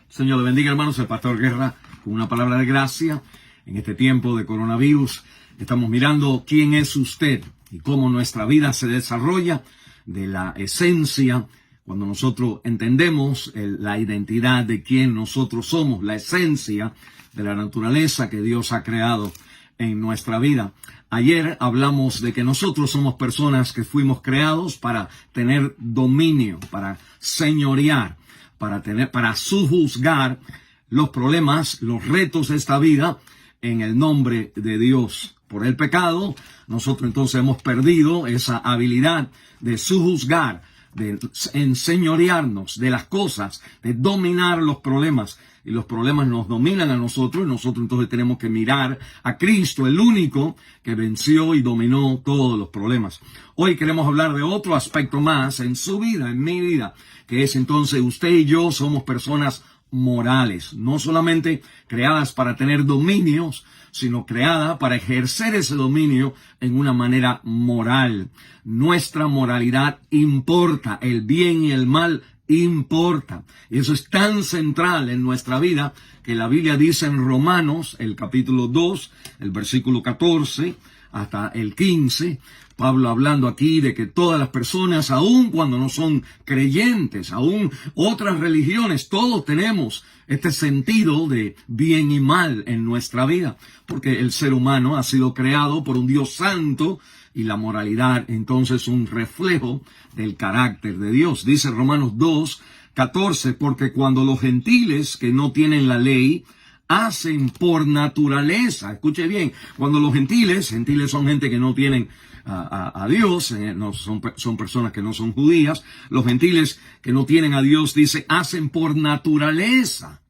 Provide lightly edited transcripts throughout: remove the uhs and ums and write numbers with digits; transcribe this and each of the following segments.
Señor le bendiga, hermanos. El pastor Guerra con una palabra de gracia. En este tiempo de coronavirus estamos mirando quién es usted y cómo nuestra vida se desarrolla de la esencia. Cuando nosotros entendemos la identidad de quién nosotros somos, la esencia de la naturaleza que Dios ha creado en nuestra vida. Ayer hablamos de que nosotros somos personas que fuimos creados para tener dominio, para señorear, para sujuzgar los problemas, los retos de esta vida en el nombre de Dios. Por el pecado, nosotros entonces hemos perdido esa habilidad de sujuzgar, de enseñorearnos de las cosas, de dominar los problemas. Y los problemas nos dominan a nosotros, y nosotros entonces tenemos que mirar a Cristo, el único que venció y dominó todos los problemas. Hoy queremos hablar de otro aspecto más en su vida, en mi vida, que es entonces usted y yo somos personas morales, no solamente creadas para tener dominios, sino creada para ejercer ese dominio en una manera moral. Nuestra moralidad importa, el bien y el mal importa. Y eso es tan central en nuestra vida que la Biblia dice en Romanos, el capítulo 2, el versículo 14 hasta el 15, Pablo hablando aquí de que todas las personas, aun cuando no son creyentes, aun otras religiones, todos tenemos este sentido de bien y mal en nuestra vida, porque el ser humano ha sido creado por un Dios santo y la moralidad entonces un reflejo del carácter de Dios. Dice Romanos 2, 14, porque cuando los gentiles que no tienen la ley hacen por naturaleza, escuche bien, cuando los gentiles son gente que no tienen a Dios, no son personas que no son judías, los gentiles que no tienen a Dios, dice, hacen por naturaleza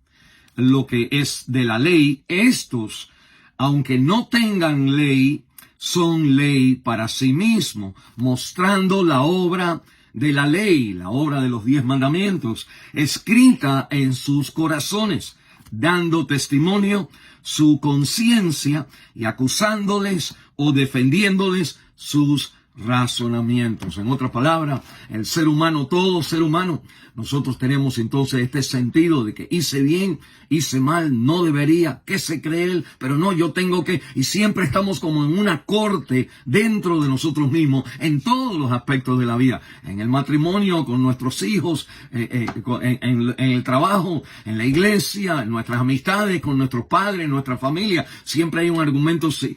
lo que es de la ley. Estos, aunque no tengan ley, son ley para sí mismos, mostrando la obra de la ley, la obra de los 10 mandamientos, escrita en sus corazones, dando testimonio su conciencia y acusándoles o defendiéndoles sus razonamientos. En otras palabras, el ser humano, todo ser humano, nosotros tenemos entonces este sentido de que hice bien, hice mal, no debería, ¿qué se cree él? Pero no, yo tengo que, y siempre estamos como en una corte dentro de nosotros mismos, en todos los aspectos de la vida, en el matrimonio, con nuestros hijos, en el trabajo, en la iglesia, en nuestras amistades, con nuestros padres, en nuestra familia, siempre hay un argumento, si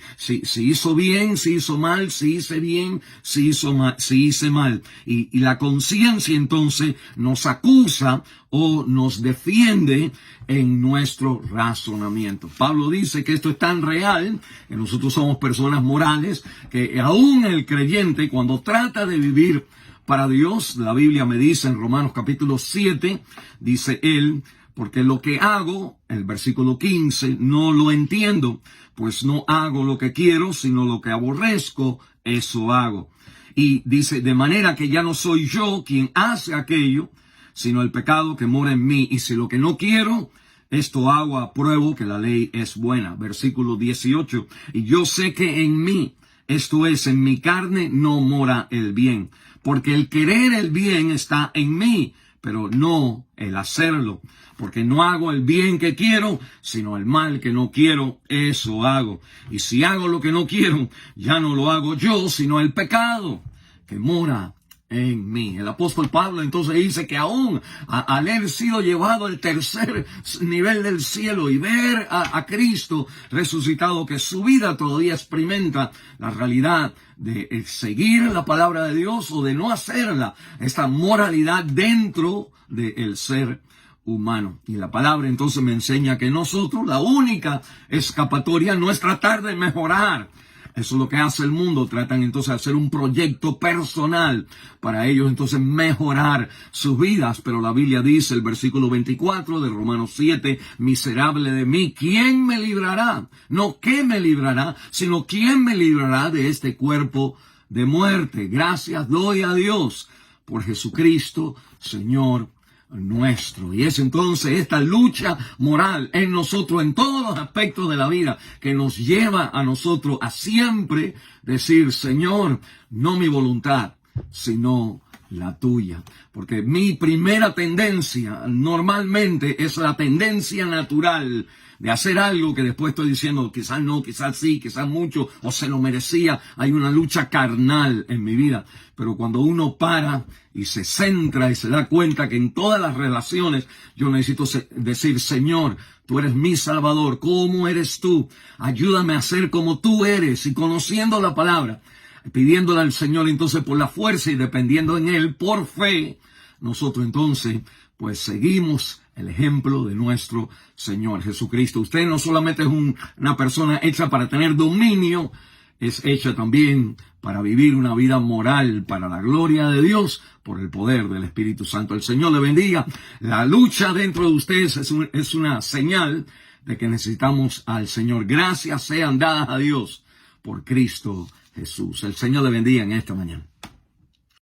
hizo bien, si hizo mal, si hice bien, si hice mal. Y la conciencia entonces nos acusa o nos defiende en nuestro razonamiento. Pablo dice que esto es tan real, que nosotros somos personas morales, que aún el creyente cuando trata de vivir para Dios, la Biblia me dice en Romanos capítulo 7, dice él, porque lo que hago, el versículo 15, no lo entiendo, pues no hago lo que quiero, sino lo que aborrezco, eso hago. Y dice, de manera que ya no soy yo quien hace aquello, sino el pecado que mora en mí. Y si lo que no quiero, esto hago, apruebo que la ley es buena. Versículo 18. Y yo sé que en mí, esto es, en mi carne, no mora el bien. Porque el querer el bien está en mí, pero no el hacerlo. Porque no hago el bien que quiero, sino el mal que no quiero, eso hago. Y si hago lo que no quiero, ya no lo hago yo, sino el pecado que mora en mí. El apóstol Pablo entonces dice que aún al haber sido llevado al tercer nivel del cielo y ver a Cristo resucitado, que su vida todavía experimenta la realidad de seguir la palabra de Dios o de no hacerla, esta moralidad dentro del ser humano. Y la palabra entonces me enseña que nosotros, la única escapatoria no es tratar de mejorar. Eso es lo que hace el mundo. Tratan entonces de hacer un proyecto personal para ellos entonces mejorar sus vidas. Pero la Biblia dice, el versículo 24 de Romanos 7, miserable de mí, ¿quién me librará? No ¿qué me librará? Sino ¿quién me librará de este cuerpo de muerte? Gracias doy a Dios por Jesucristo, Señor nuestro. Y es entonces esta lucha moral en nosotros, en todos los aspectos de la vida, que nos lleva a nosotros a siempre decir, Señor, no mi voluntad, sino la tuya. Porque mi primera tendencia normalmente es la tendencia natural de hacer algo que después estoy diciendo, quizás no, quizás sí, quizás mucho, o se lo merecía. Hay una lucha carnal en mi vida. Pero cuando uno para y se centra y se da cuenta que en todas las relaciones yo necesito decir, Señor, tú eres mi Salvador, ¿cómo eres tú? Ayúdame a ser como tú eres. Y conociendo la palabra, pidiéndole al Señor entonces por la fuerza y dependiendo en Él por fe, nosotros entonces pues seguimos el ejemplo de nuestro Señor Jesucristo. Usted no solamente es una persona hecha para tener dominio, es hecha también para vivir una vida moral para la gloria de Dios por el poder del Espíritu Santo. El Señor le bendiga. La lucha dentro de ustedes es una señal de que necesitamos al Señor. Gracias sean dadas a Dios por Cristo Jesús. El Señor le bendiga en esta mañana.